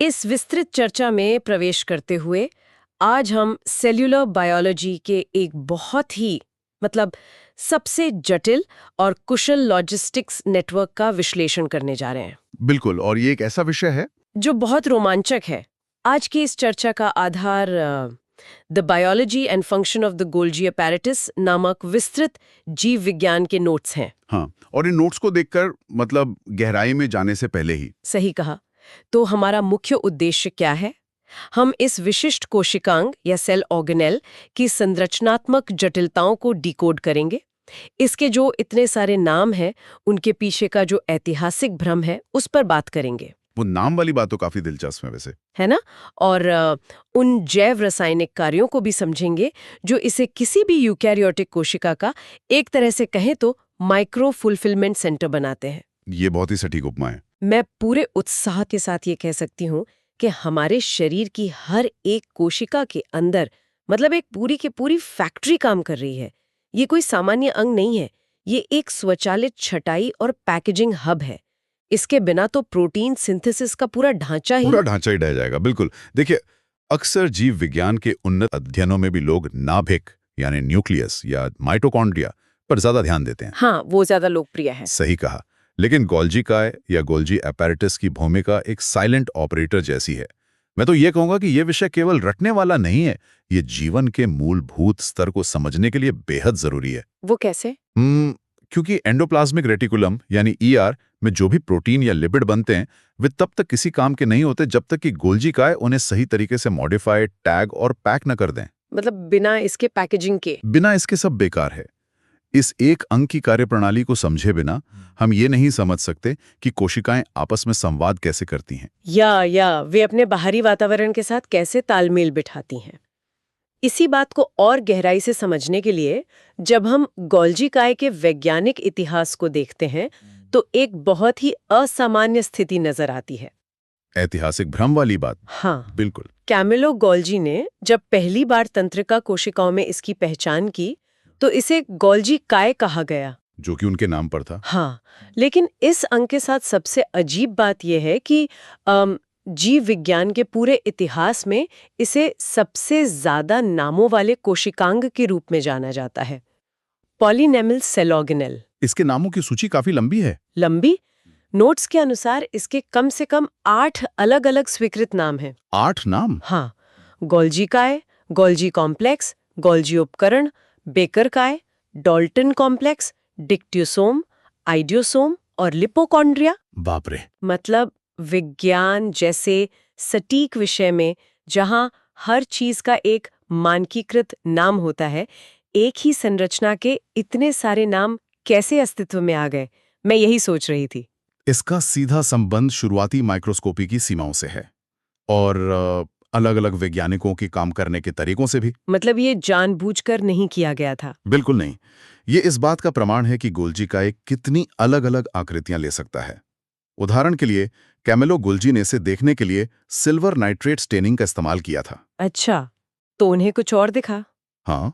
इस विस्तृत चर्चा में प्रवेश करते हुए आज हम सेल्यूलर बायोलॉजी के एक बहुत ही सबसे जटिल और कुशल लॉजिस्टिक्स नेटवर्क का विश्लेषण करने जा रहे हैं, बिल्कुल। और ये एक ऐसा विषय है जो बहुत रोमांचक है। आज की इस चर्चा का आधार the biology and function of the Golgi apparatus नामक विस्तृत जीव विज्ञान के नोट्स हैं। हाँ, और इन नोट्स को देखकर गहराई में जाने से पहले ही सही कहा। तो हमारा मुख्य उद्देश्य क्या है? हम इस विशिष्ट कोशिकांग या सेल ऑर्गेनेल की संरचनात्मक जटिलताओं को डिकोड करेंगे। इसके जो इतने सारे नाम हैं, उनके पीछे का जो ऐतिहासिक भ्रम है, उस पर बात करेंगे। वो नाम वाली बात तो काफी दिलचस्प है वैसे, है ना? और उन जैव रासायनिक कार्यों को भी समझेंगे जो इसे किसी भी यूकैरियोटिक कोशिका का एक तरह से कहें तो माइक्रो फुलफिलमेंट सेंटर बनाते हैं। ये बहुत ही सटीक उपमा है। मैं पूरे उत्साह के साथ ये कह सकती हूँ कि हमारे शरीर की हर एक कोशिका के अंदर एक पूरी की पूरी फैक्ट्री काम कर रही है। ये कोई सामान्य अंग नहीं है, ये एक स्वचालित छटाई और पैकेजिंग हब है। इसके बिना तो प्रोटीन सिंथेसिस का पूरा ढांचा ही ढह जाएगा। बिल्कुल। देखिए, अक्सर जीव विज्ञान के उन्नत अध्ययनों में भी लोग नाभिक यानी न्यूक्लियस या माइटोकॉन्ड्रिया पर ज्यादा ध्यान देते हैं। हाँ, वो ज्यादा लोकप्रिय है। सही कहा। लेकिन गोल्जी काय या गोल्जी अपैरेटस की भूमिका एक साइलेंट ऑपरेटर जैसी है। मैं तो ये कहूंगा कि यह विषय केवल रटने वाला नहीं है, ये जीवन के मूलभूत स्तर को समझने के लिए बेहद जरूरी है। वो कैसे? क्योंकि एंडोप्लाज्मिक रेटिकुलम यानी ईआर में जो भी प्रोटीन या लिपिड बनते हैं, वे तब तक किसी काम के नहीं होते जब तक कि गोल्जी काय उन्हें सही तरीके से मॉडिफाई, टैग और पैक न कर दें। बिना इसके पैकेजिंग के? बिना इसके सब बेकार है। इस एक अंग की कार्यप्रणाली को समझे बिना हम ये नहीं समझ सकते कि कोशिकाएं आपस में संवाद कैसे करती हैं या वे अपने बाहरी वातावरण के साथ कैसे तालमेल बिठाती हैं। इसी बात को और गहराई से समझने के लिए जब हम गोल्जी काय के वैज्ञानिक इतिहास को देखते हैं तो एक बहुत ही असामान्य स्थिति नजर आती है। ऐतिहासिक भ्रम वाली बात? हाँ, बिल्कुल। कैमिलो गोल्जी ने जब पहली बार तंत्रिका कोशिकाओं में इसकी पहचान की तो इसे गोल्जी काय कहा गया, जो कि उनके नाम पर था। हाँ, लेकिन इस अंग के साथ सबसे अजीब बात यह है कि जीव विज्ञान के पूरे इतिहास में इसे सबसे ज्यादा नामों वाले कोशिकांग के रूप में जाना जाता है, पॉलीनेमल सेल ऑर्गेनेल। इसके नामों की सूची काफी लंबी है। लंबी? नोट्स के अनुसार इसके कम से कम 8 अलग-अलग स्वीकृत नाम हैं। 8 नाम? हाँ, गोल्जी काय, गोल्जी कॉम्प्लेक्स, गोल्जी उपकरण, बेकर काय, डॉल्टन कॉम्प्लेक्स, डिक्ट्योसोम, आइडियोसोम और लिपोकॉन्ड्रिया। बाप रे! विज्ञान जैसे सटीक विषय में जहां हर चीज का एक मानकीकृत नाम होता है, एक ही संरचना के इतने सारे नाम कैसे अस्तित्व में आ गए, मैं यही सोच रही थी। इसका सीधा संबंध शुरुआती माइक्रोस्कोपी की सीमाओं से है और अलग अलग वैज्ञानिकों के काम करने के तरीकों से भी। ये जानबूझकर नहीं किया गया था? बिल्कुल नहीं। ये इस बात का प्रमाण है कि गोल्जी काय कितनी अलग अलग आकृतियां ले सकता है। उदाहरण के लिए कैमिलो गोल्जी ने इसे देखने के लिए सिल्वर नाइट्रेट स्टेनिंग का इस्तेमाल किया था। अच्छा, तो उन्हें कुछ और दिखा? हाँ,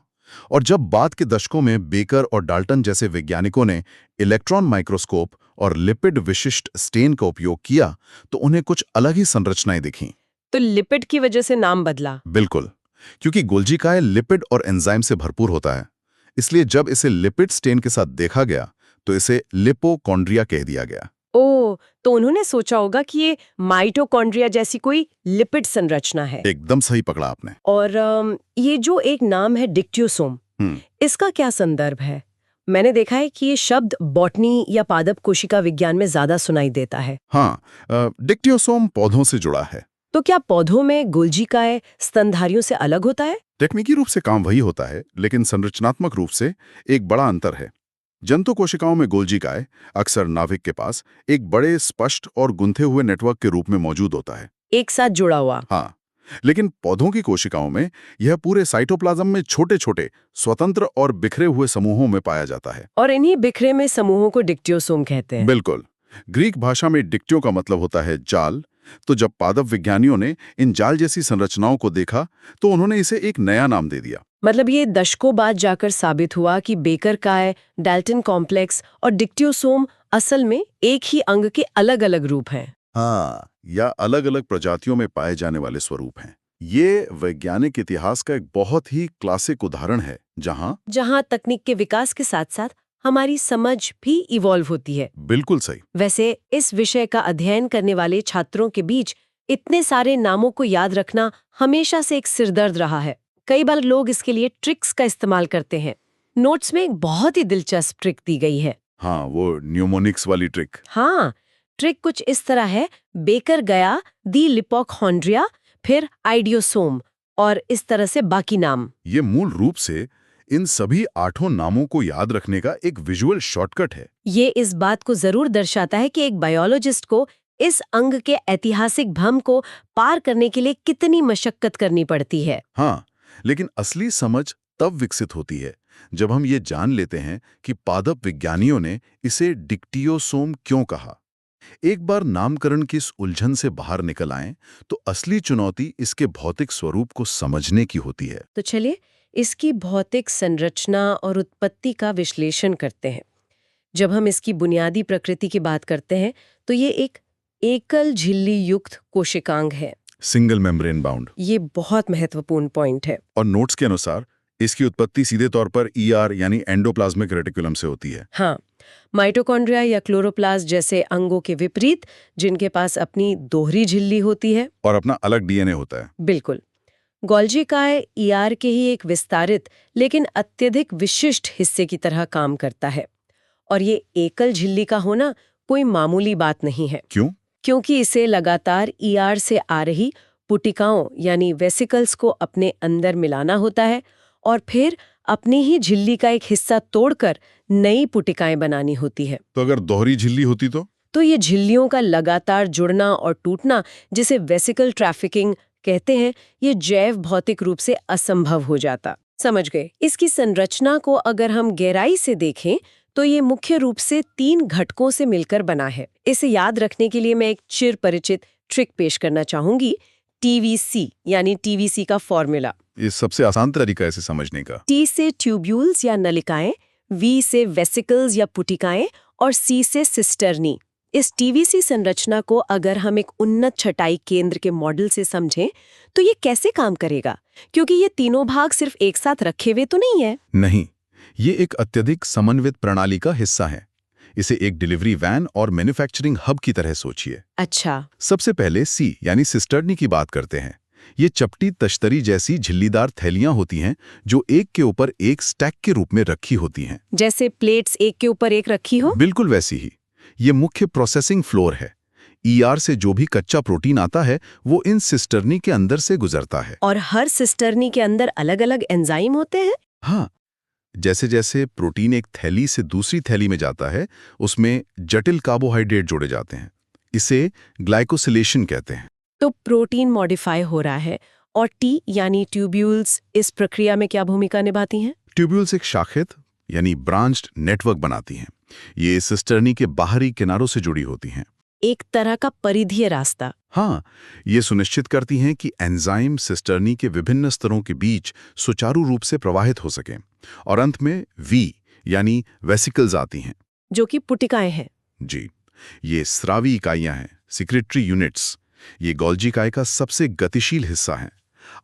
और जब बाद के दशकों में बेकर और डाल्टन जैसे वैज्ञानिकों ने इलेक्ट्रॉन माइक्रोस्कोप और लिपिड विशिष्ट स्टेन का उपयोग किया तो उन्हें कुछ अलग ही संरचनाएं दिखीं। तो लिपिड की वजह से नाम बदला? बिल्कुल, क्योंकि गोल्जी काय लिपिड और एंजाइम से भरपूर होता है, इसलिए जब इसे लिपिड स्टेन के साथ देखा गया तो इसे लिपोकॉन्ड्रिया कह दिया गया। ओह, तो उन्होंने सोचा होगा कि ये माइटोकॉन्ड्रिया जैसी कोई लिपिड संरचना है। एकदम सही पकड़ा आपने। और ये जो एक नाम है डिक्ट्योसोम, इसका क्या संदर्भ है? मैंने देखा है कि ये शब्द बॉटनी या पादप कोशिका विज्ञान में ज्यादा सुनाई देता है। हाँ, डिक्ट्योसोम पौधों से जुड़ा है। तो क्या पौधों में गोल्जी काय स्तनधारियों से अलग होता है? तकनीकी रूप से काम वही होता है, लेकिन संरचनात्मक रूप से एक बड़ा अंतर है। जंतु कोशिकाओं में गोल्जी काय अक्सर नाभिक के पास एक बड़े स्पष्ट और गुंथे हुए नेटवर्क के रूप में मौजूद होता है, एक साथ जुड़ा हुआ। हाँ, लेकिन पौधों की कोशिकाओं में यह पूरे साइटोप्लाज्म में छोटे छोटे स्वतंत्र और बिखरे हुए समूहों में पाया जाता है। और इन्हीं बिखरे में समूहों को डिक्ट्योसोम कहते हैं। बिल्कुल। ग्रीक भाषा में डिक्ट्यो का मतलब होता है जाल। तो जब पादप विज्ञानियों ने इन जाल जैसी संरचनाओं को देखा तो उन्होंने इसे एक नया नाम दे दिया। ये दशकों बाद जाकर साबित हुआ कि बेकर काय, डाल्टन कॉम्प्लेक्स और डिक्ट्योसोम असल में एक ही अंग के अलग अलग रूप हैं। हाँ, या अलग-अलग प्रजातियों में पाए जाने वाले स्वरूप हैं। ये वैज्ञानिक इतिहास का एक बहुत ही क्लासिक उदाहरण है, जहां तकनीक के विकास के साथ साथ हमारी समझ भी इवॉल्व होती है। बिल्कुल सही। वैसे इस विषय का अध्ययन करने वाले छात्रों के बीच इतने सारे नामों को याद रखना हमेशा से एक सिरदर्द रहा है। कई बार लोग इसके लिए ट्रिक्स का इस्तेमाल करते हैं। नोट्स में एक बहुत ही दिलचस्प ट्रिक दी गई है। हाँ, वो न्यूमोनिक्स वाली ट्रिक। हाँ, ट्रिक कुछ इस तरह है। बेकर गया, दी लिपोकॉन्ड्रिया, फिर आइडियोसोम और इस तरह से बाकी नाम। ये मूल रूप से इन सभी 8 नामों को याद रखने का एक विजुअल शॉर्टकट है। ये इस बात को जरूर दर्शाता है कि एक बायोलॉजिस्ट को इस अंग के ऐतिहासिक भ्रम को पार करने के लिए कितनी मशक्कत करनी पड़ती है। हाँ, लेकिन असली समझ तब विकसित होती है जब हम ये जान लेते हैं कि पादप विज्ञानियों ने इसे डिक्टियोसोम क्यों कहा। एक बार नामकरण की इस उलझन से बाहर निकल आएं, तो असली चुनौती इसके भौतिक स्वरूप को समझने की होती है। तो चलिए इसकी भौतिक संरचना और उत्पत्ति का विश्लेषण करते हैं। जब हम इसकी बुनियादी प्रकृति की बात करते हैं तो ये एक एकल झिल्ली युक्त कोशिकांग है। Single membrane bound. ये बहुत महत्वपूर्ण पॉइंट है। और नोट्स के अनुसार इसकी उत्पत्ति सीधे तौर पर ईआर यानी एंडोप्लाज्मिक रेटिकुलम से होती है। हाँ, माइटोकॉन्ड्रिया या क्लोरोप्लास्ट जैसे अंगों के विपरीत, जिनके पास अपनी दोहरी झिल्ली होती है और अपना अलग डीएनए होता है। बिल्कुल। गोल्जी काय ईआर के ही एक विस्तारित लेकिन अत्यधिक विशिष्ट हिस्से की तरह काम करता है। और ये एकल झिल्ली का होना कोई मामूली बात नहीं है। क्यों? क्योंकि इसे लगातार ईआर से आ रही पुटिकाओं यानी वेसिकल्स को अपने अंदर मिलाना होता है और फिर अपनी ही झिल्ली का एक हिस्सा तोड़कर नई पुटिकाएं बनानी होती है। तो अगर दोहरी झिल्ली होती तो ये झिल्लियों का लगातार जुड़ना और टूटना, जिसे वेसिकल ट्रैफिकिंग कहते हैं, ये जैव भौतिक रूप से असंभव हो जाता। समझ गए? इसकी संरचना को अगर हम गहराई से देखें तो ये मुख्य रूप से 3 घटकों से मिलकर बना है। इसे याद रखने के लिए मैं एक चिर परिचित ट्रिक पेश करना चाहूंगी। टीवीसी यानी टीवीसी का फॉर्मूला। ये सबसे आसान तरीका है इसे समझने का। टी से ट्यूब्यूल्स या नलिकाएं, वी से वेसिकल्स या पुटिकाएं और सी से सिस्टर्नी। इस टीवीसी संरचना को अगर हम एक उन्नत छटाई केंद्र के मॉडल से समझें तो ये कैसे काम करेगा, क्योंकि ये तीनों भाग सिर्फ एक साथ रखे हुए तो नहीं है। नहीं, ये एक अत्यधिक समन्वित प्रणाली का हिस्सा है। इसे एक डिलीवरी वैन और मैन्युफैक्चरिंग हब की तरह सोचिए। अच्छा। सबसे पहले सी यानी सिस्टर्नी की बात करते हैं। ये चपटी तश्तरी जैसी झिल्लीदार थैलियां होती हैं जो एक के ऊपर एक स्टैक के रूप में रखी होती हैं। जैसे प्लेट्स एक के ऊपर एक रखी हो। बिल्कुल वैसी ही। ये मुख्य प्रोसेसिंग फ्लोर है। ईआर से जो भी कच्चा प्रोटीन आता है वो इन सिस्टर्नी के अंदर से गुजरता है। और हर सिस्टर्नी के अंदर अलग-अलग एंजाइम होते हैं। हाँ, जैसे जैसे प्रोटीन एक थैली से दूसरी थैली में जाता है, उसमें जटिल कार्बोहाइड्रेट जोड़े जाते हैं। इसे ग्लाइकोसिलेशन कहते हैं। तो प्रोटीन मॉडिफाई हो रहा है और टी यानी ट्यूब्यूल्स इस प्रक्रिया में क्या भूमिका निभाती हैं? ट्यूब्यूल्स एक शाखित यानी ब्रांच्ड नेटवर्क बनाती हैं। ये सिस्टर्नी के बाहरी किनारों से जुड़ी होती हैं। एक तरह का परिधीय रास्ता। हाँ, ये सुनिश्चित करती हैं कि एंजाइम सिस्टर्नी के विभिन्न स्तरों के बीच सुचारू रूप से प्रवाहित हो सकें। और अंत में वी यानी वेसिकल्स आती हैं, जो कि पुटिकाएं हैं। जी, ये स्रावी इकाइयां हैं, सिक्रेटरी यूनिट्स। ये गोल्जी काय का सबसे गतिशील हिस्सा है।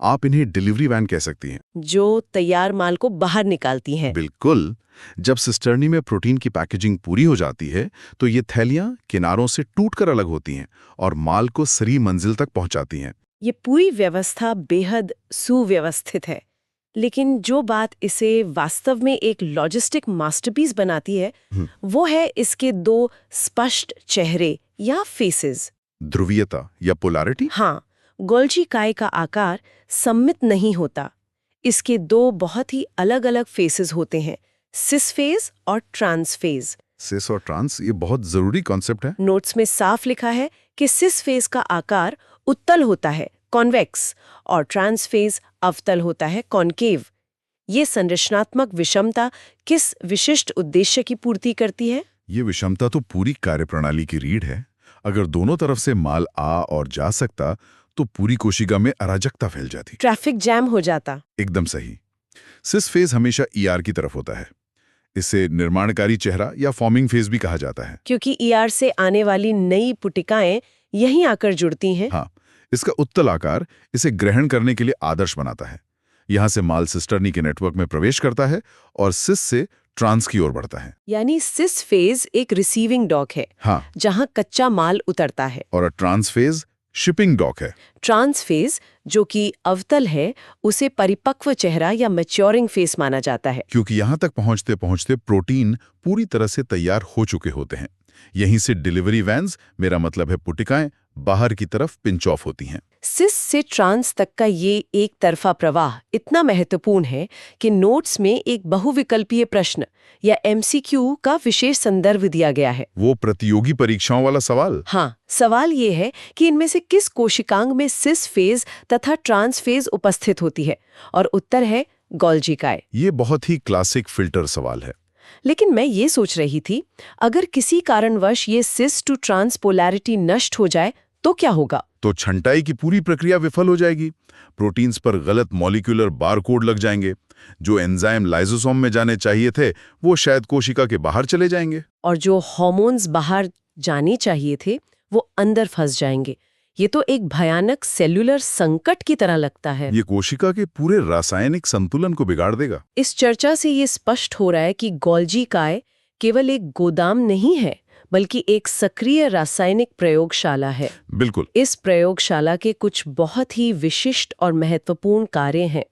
आप इन्हें डिलीवरी वैन कह सकती हैं, जो तैयार माल को बाहर निकालती हैं। बिल्कुल। जब सिस्टर्नी में प्रोटीन की पैकेजिंग पूरी हो जाती है तो ये थैलियां किनारों से टूटकर अलग होती हैं और माल को सही मंजिल तक पहुंचाती हैं। ये पूरी व्यवस्था बेहद सुव्यवस्थित है, लेकिन जो बात इसे वास्तव में एक लॉजिस्टिक मास्टरपीस बनाती है वो है इसके 2 स्पष्ट चेहरे या फेसेस। ध्रुवीयता या पोलैरिटी। हाँ, गोल्जी काय का आकार सममित नहीं होता। इसके 2 बहुत ही अलग-अलग फेसेस होते हैं, सिस फेज और ट्रांस फेज। सिस और ट्रांस, ये बहुत जरूरी कॉन्सेप्ट है। नोट्स में साफ लिखा है कि सिस फेज का आकार उत्तल होता है, कॉन्वेक्स, और ट्रांस फेज अवतल होता है, कॉनकेव। ये संरचनात्मक विषमता किस विशिष्ट उद्देश्य की पूर्ति करती है? ये विषमता तो पूरी कार्यप्रणाली की रीढ़ है। अगर दोनों तरफ से माल आ और जा सकता तो पूरी कोशिका में अराजकता फैल जाती, ट्रैफिक जैम हो जाता। एकदम सही। सिस फेज हमेशा ईआर की तरफ होता है। इसे निर्माणकारी चेहरा या फॉर्मिंग फेज भी कहा जाता है, क्योंकि ईआर से आने वाली नई पुटिकाएं यहीं आकर जुड़ती हैं। हाँ, इसका उत्तल आकार इसे ग्रहण करने के लिए आदर्श बनाता है। यहाँ से माल सिस्टर्नी के नेटवर्क में प्रवेश करता है और सिस से ट्रांस की ओर बढ़ता है। यानी सिस फेज एक रिसीविंग डॉक है, हाँ, जहां कच्चा माल उतरता है, और ट्रांस फेज शिपिंग डॉक है। ट्रांस फेज जो कि अवतल है, उसे परिपक्व चेहरा या मैच्योरिंग फेज माना जाता है। क्योंकि यहाँ तक पहुँचते पहुँचते प्रोटीन पूरी तरह से तैयार हो चुके होते हैं। यहीं से डिलीवरी वैन्स, मेरा मतलब है पुटिकाएं, बाहर की तरफ पिंच ऑफ होती हैं। सिस से ट्रांस तक का ये एक तरफा प्रवाह इतना महत्वपूर्ण है कि नोट्स में एक बहुविकल्पीय प्रश्न या एमसीक्यू का विशेष संदर्भ दिया गया है। वो प्रतियोगी परीक्षाओं वाला सवाल। हाँ, सवाल ये है कि इनमें से किस कोशिकांग में सिस फेज तथा ट्रांस फेज उपस्थित होती है, और उत्तर है गोल्जी काय। ये बहुत ही क्लासिक फिल्टर सवाल है। लेकिन मैं ये सोच रही थी, अगर किसी कारणवश ये सिस टू ट्रांस पोलैरिटी नष्ट हो जाए तो क्या होगा? तो छंटाई की पूरी प्रक्रिया विफल हो जाएगी। प्रोटीन्स पर गलत मॉलिक्यूलर बारकोड लग जाएंगे। जो एंजाइम लाइसोसोम में जाने चाहिए थे, वो शायद कोशिका के बाहर चले जाएंगे। और जो हार्मोन्स बाहर जाने चाहिए थे, वो अंदर फंस जाएंगे। ये तो एक भयानक सेल्यूलर संकट की तरह लगता है। ये कोशिका के पूरे रासायनिक संतुलन को बिगाड़ देगा। इस चर्चा से ये स्पष्ट हो रहा है कि गोल्जी काय केवल एक गोदाम नहीं है, बल्कि एक सक्रिय रासायनिक प्रयोगशाला है। बिल्कुल। इस प्रयोगशाला के कुछ बहुत ही विशिष्ट और महत्वपूर्ण कार्य हैं।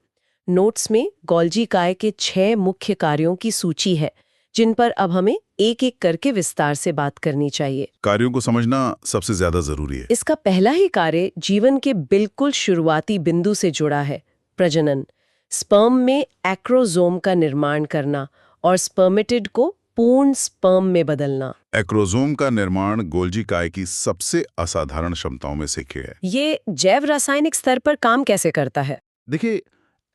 नोट्स में गोल्जी काय के 6 मुख्य कार्यों की सूची है, जिन पर अब हमें एक एक करके विस्तार से बात करनी चाहिए। कार्यों को समझना सबसे ज्यादा जरूरी है। इसका पहला ही कार्य जीवन के बिल्कुल शुरुआती बिंदु से जुड़ा है, प्रजनन। स्पर्म में एक्रोसोम का निर्माण करना और स्पर्मेटिड को पूर्ण स्पर्म में बदलना। एक्रोसोम का निर्माण गोल्जी काय की सबसे असाधारण क्षमताओं में से एक है। ये जैव रासायनिक स्तर पर काम कैसे करता है? देखिए,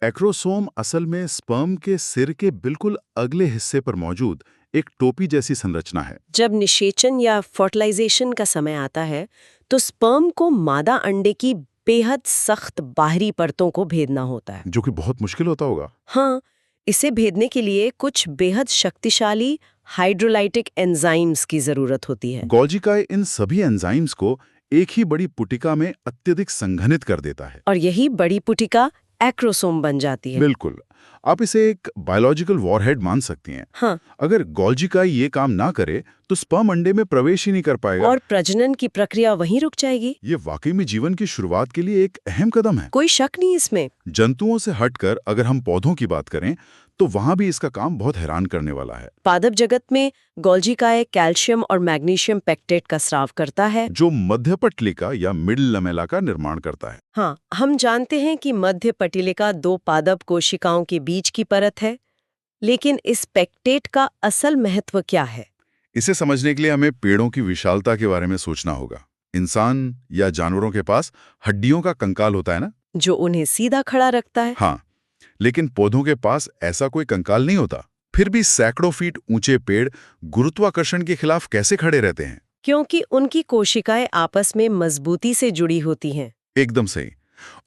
एक्रोसोम असल में स्पर्म के सिर के बिल्कुल अगले हिस्से पर मौजूद एक टोपी जैसी संरचना है। जब निषेचन या फर्टिलाइजेशन का समय आता है, तो स्पर्म को मादा अंडे की बेहद सख्त बाहरी परतों को भेदना होता है, जो कि बहुत मुश्किल होता होगा। हाँ, इसे भेदने के लिए कुछ बेहद शक्तिशाली हाइड्रोलाइटिक एंजाइम्स की जरूरत होती है। गोल्जी काय इन सभी एंजाइम्स को एक ही बड़ी पुटिका में अत्यधिक संघनित कर देता है, और यही बड़ी पुटिका एक्रोसोम बन जाती है। बिल्कुल। आप इसे एक बायोलॉजिकल वॉरहेड मान सकती हैं। हाँ, अगर गोल्जी काय ये काम ना करे तो स्पर्म अंडे में प्रवेश ही नहीं कर पाएगा और प्रजनन की प्रक्रिया वहीं रुक जाएगी। ये वाकई में जीवन की शुरुआत के लिए एक अहम कदम है। कोई शक नहीं इसमें। जंतुओं से हटकर अगर हम पौधों की बात करें तो वहां भी इसका काम बहुत हैरान करने वाला है। पादप जगत में गोल्जी काय कैल्शियम और मैग्नीशियम पेक्टेट का स्राव करता है, जो मध्य पटलिका या मिडल लमेला का निर्माण करता है। हाँ, हम जानते हैं कि मध्य पटिलिका 2 पादप कोशिकाओं के बीच की परत है, लेकिन इस पेक्टेट का असल महत्व क्या है? इसे समझने के लिए हमें पेड़ों की विशालता के बारे में सोचना होगा। इंसान या जानवरों के पास हड्डियों का कंकाल होता है ना, जो उन्हें सीधा खड़ा रखता है। हाँ, लेकिन पौधों के पास ऐसा कोई कंकाल नहीं होता। फिर भी सैकड़ों फीट ऊंचे पेड़ गुरुत्वाकर्षण के खिलाफ कैसे खड़े रहते हैं? क्योंकि उनकी कोशिकाएं आपस में मजबूती से जुड़ी होती हैं। एकदम सही।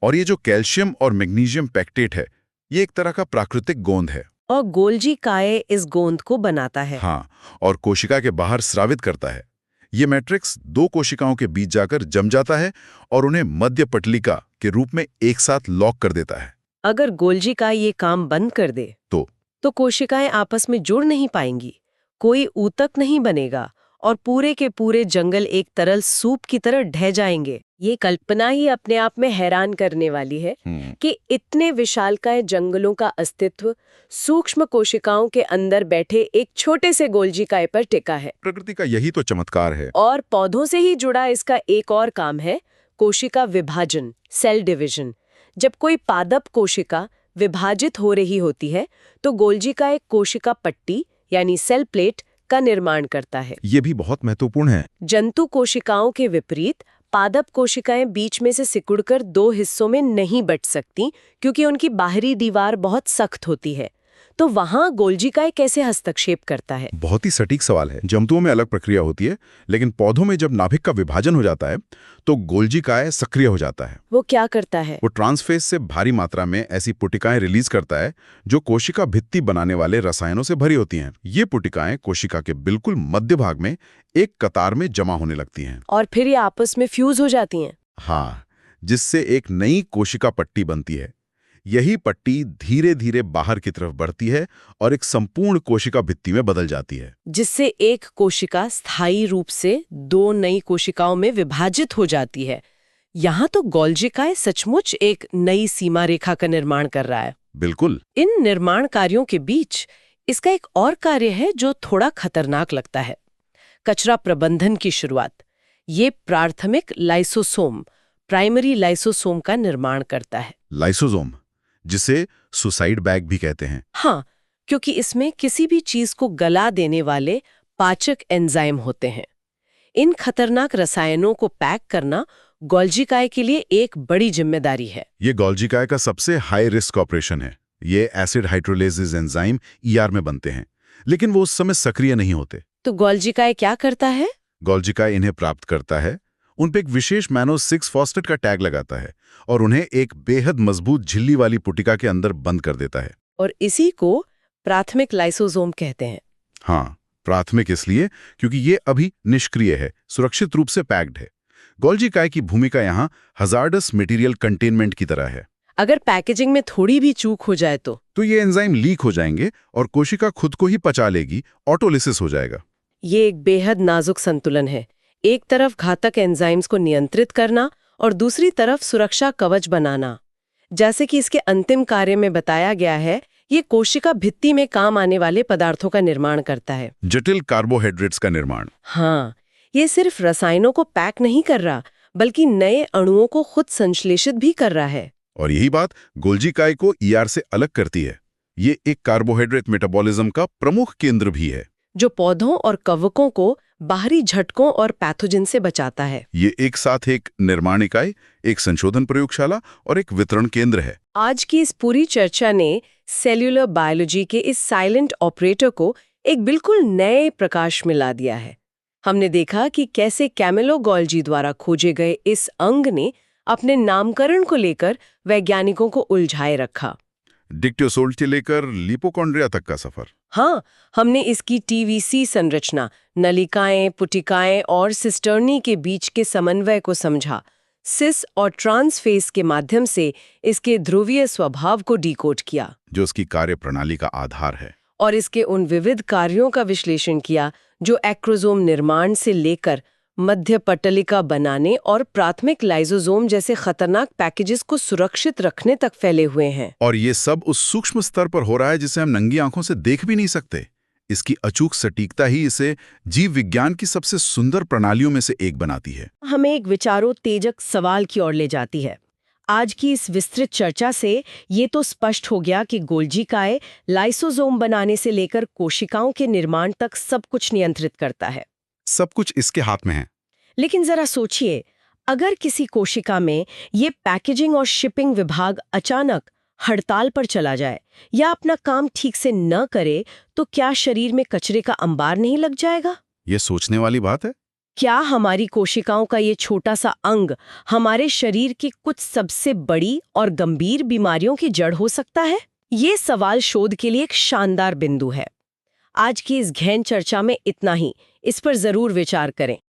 और ये जो कैल्शियम और मैग्नीशियम पेक्टेट है, ये एक तरह का प्राकृतिक गोंद है। और गोल्जी काय इस गोंद को बनाता है। हाँ, और कोशिका के बाहर स्रावित करता है। ये मैट्रिक्स 2 कोशिकाओं के बीच जाकर जम जाता है और उन्हें मध्य पटलिका के रूप में एक साथ लॉक कर देता है। अगर गोल्जी काय ये काम बंद कर दे तो कोशिकाएं आपस में जुड़ नहीं पाएंगी, कोई ऊतक नहीं बनेगा और पूरे के पूरे जंगल एक तरल सूप की तरह ढह जाएंगे। ये कल्पना ही अपने आप में हैरान करने वाली है कि इतने विशालकाय जंगलों का अस्तित्व सूक्ष्म कोशिकाओं के अंदर बैठे एक छोटे से गोल्जी काय पर टिका है। प्रकृति का यही तो चमत्कार है। और पौधों से ही जुड़ा इसका एक और काम है, कोशिका विभाजन, सेल डिवीजन। जब कोई पादप कोशिका विभाजित हो रही होती है तो गोल्जी का एक कोशिका पट्टी यानी सेल प्लेट का निर्माण करता है। ये भी बहुत महत्वपूर्ण है। जंतु कोशिकाओं के विपरीत पादप कोशिकाएं बीच में से सिकुड़कर 2 हिस्सों में नहीं बंट सकती, क्योंकि उनकी बाहरी दीवार बहुत सख्त होती है। तो वहां गोल्जिकाय कैसे हस्तक्षेप करता है? बहुत ही सटीक सवाल है। जंतुओं में अलग प्रक्रिया होती है, लेकिन पौधों में जब नाभिक का विभाजन हो जाता है तो गोल्जिकाय सक्रिय हो जाता है। वो क्या करता है? वो ट्रांसफेज से भारी मात्रा में ऐसी पुटिकाएं रिलीज करता है जो कोशिका भित्ति बनाने वाले रसायनों से भरी होती हैं। ये पुटिकाएं कोशिका के बिल्कुल मध्य भाग में एक कतार में जमा होने लगती हैं। और फिर ये आपस में फ्यूज हो जाती हैं। हाँ, जिससे एक नई कोशिका पट्टी बनती है। यही पट्टी धीरे धीरे बाहर की तरफ बढ़ती है और एक संपूर्ण कोशिका भित्ति में बदल जाती है, जिससे एक कोशिका स्थायी रूप से 2 नई कोशिकाओं में विभाजित हो जाती है। यहाँ तो गोल्जिकाय सचमुच एक नई सीमा रेखा का निर्माण कर रहा है। बिल्कुल। इन निर्माण कार्यों के बीच इसका एक और कार्य है जो थोड़ा खतरनाक लगता है, कचरा प्रबंधन की शुरुआत। ये प्राथमिक लाइसोसोम, प्राइमरी लाइसोसोम का निर्माण करता है। लाइसोसोम, जिसे सुसाइड बैग भी कहते हैं। हाँ, क्योंकि इसमें किसी भी चीज को गला देने वाले पाचक एंजाइम होते हैं। इन खतरनाक रसायनों को पैक करना गोल्जिकाय के लिए एक बड़ी जिम्मेदारी है। ये गोल्जिकाय का सबसे हाई रिस्क ऑपरेशन है। ये एसिड हाइड्रोलेसिस एंजाइम ईआर में बनते हैं, लेकिन वो उस समय सक्रिय नहीं होते। तो गोल्जिकाय क्या करता है? गोल्जिकाय इन्हें प्राप्त करता है, उन पे एक विशेष मैनो 6 फॉस्फेट का टैग लगाता है और उन्हें एक बेहद मजबूत झिल्ली वाली पुटिका के अंदर बंद कर देता है। और इसी को प्राथमिक लाइसोसोम कहते हैं। हाँ, प्राथमिक इसलिए क्योंकि ये अभी निष्क्रिय है, सुरक्षित रूप से पैक्ड है। गोल्जिकाय की भूमिका यहाँ हजार्डस मटेरियल कंटेनमेंट की तरह है। अगर पैकेजिंग में थोड़ी भी चूक हो जाए तो ये एंजाइम लीक हो जाएंगे और कोशिका खुद को ही पचा लेगी, ऑटोलिसिस हो जाएगा। ये एक बेहद नाजुक संतुलन है। एक तरफ घातक एंजाइम्स को नियंत्रित करना और दूसरी तरफ सुरक्षा कवच बनाना। जैसे कि इसके अंतिम कार्य में बताया गया है, ये कोशिका भित्ति में काम आने वाले पदार्थों का निर्माण करता है, जटिल कार्बोहाइड्रेट्स का निर्माण। हाँ, ये सिर्फ रसायनों को पैक नहीं कर रहा, बल्कि नए अणुओं को खुद संश्लेषित भी कर रहा है। और यही बात गोल्जिकाय को ईआर से अलग करती है। ये एक कार्बोहाइड्रेट मेटाबॉलिज्म का प्रमुख केंद्र भी है, जो पौधों और कवकों को बाहरी झटकों और पैथोजन से बचाता है। ये एक साथ एक निर्माण इकाई, एक संशोधन प्रयोगशाला और एक वितरण केंद्र है। आज की इस पूरी चर्चा ने सेल्यूलर बायोलॉजी के इस साइलेंट ऑपरेटर को एक बिल्कुल नए प्रकाश में ला दिया है। हमने देखा कि कैसे कैमिलो गोल्जी द्वारा खोजे गए इस अंग ने अपने नामकरण को लेकर वैज्ञानिकों को उलझाए रखा। डिक्टोसोल से लेकर लिपोकॉन्ड्रिया तक का सफर। हाँ, हमने इसकी टीवीसी संरचना, नलिकाएं, पुटिकाएं और सिस्टर्नी के बीच के समन्वय को समझा। सिस और ट्रांसफेस के माध्यम से इसके ध्रुवीय स्वभाव को डिकोड किया, जो उसकी कार्य प्रणाली का आधार है। और इसके उन विविध कार्यों का विश्लेषण किया जो एक्रोसोम निर्माण से लेकर मध्य पटलिका बनाने और प्राथमिक लाइसोसोम जैसे खतरनाक पैकेजेस को सुरक्षित रखने तक फैले हुए हैं। और ये सब उस सूक्ष्म स्तर पर हो रहा है जिसे हम नंगी आंखों से देख भी नहीं सकते। इसकी अचूक सटीकता ही इसे जीव विज्ञान की सबसे सुंदर प्रणालियों में से एक बनाती है। हमें एक विचारोत्तेजक सवाल की ओर ले जाती है। आज की इस विस्तृत चर्चा से ये तो स्पष्ट हो गया कि गोल्जिकाय लाइसोसोम बनाने से लेकर कोशिकाओं के निर्माण तक सब कुछ नियंत्रित करता है। सब कुछ इसके हाथ में है। लेकिन जरा सोचिए, अगर किसी कोशिका में ये पैकेजिंग और शिपिंग विभाग अचानक हड़ताल पर चला जाए या अपना काम ठीक से न करे, तो क्या शरीर में कचरे का अंबार नहीं लग जाएगा? ये सोचने वाली बात है। क्या हमारी कोशिकाओं का ये छोटा सा अंग हमारे शरीर की कुछ सबसे बड़ी और गंभीर बीमारियों की जड़ हो सकता है? ये सवाल शोध के लिए एक शानदार बिंदु है। आज की इस गहन चर्चा में इतना ही। इस पर जरूर विचार करें।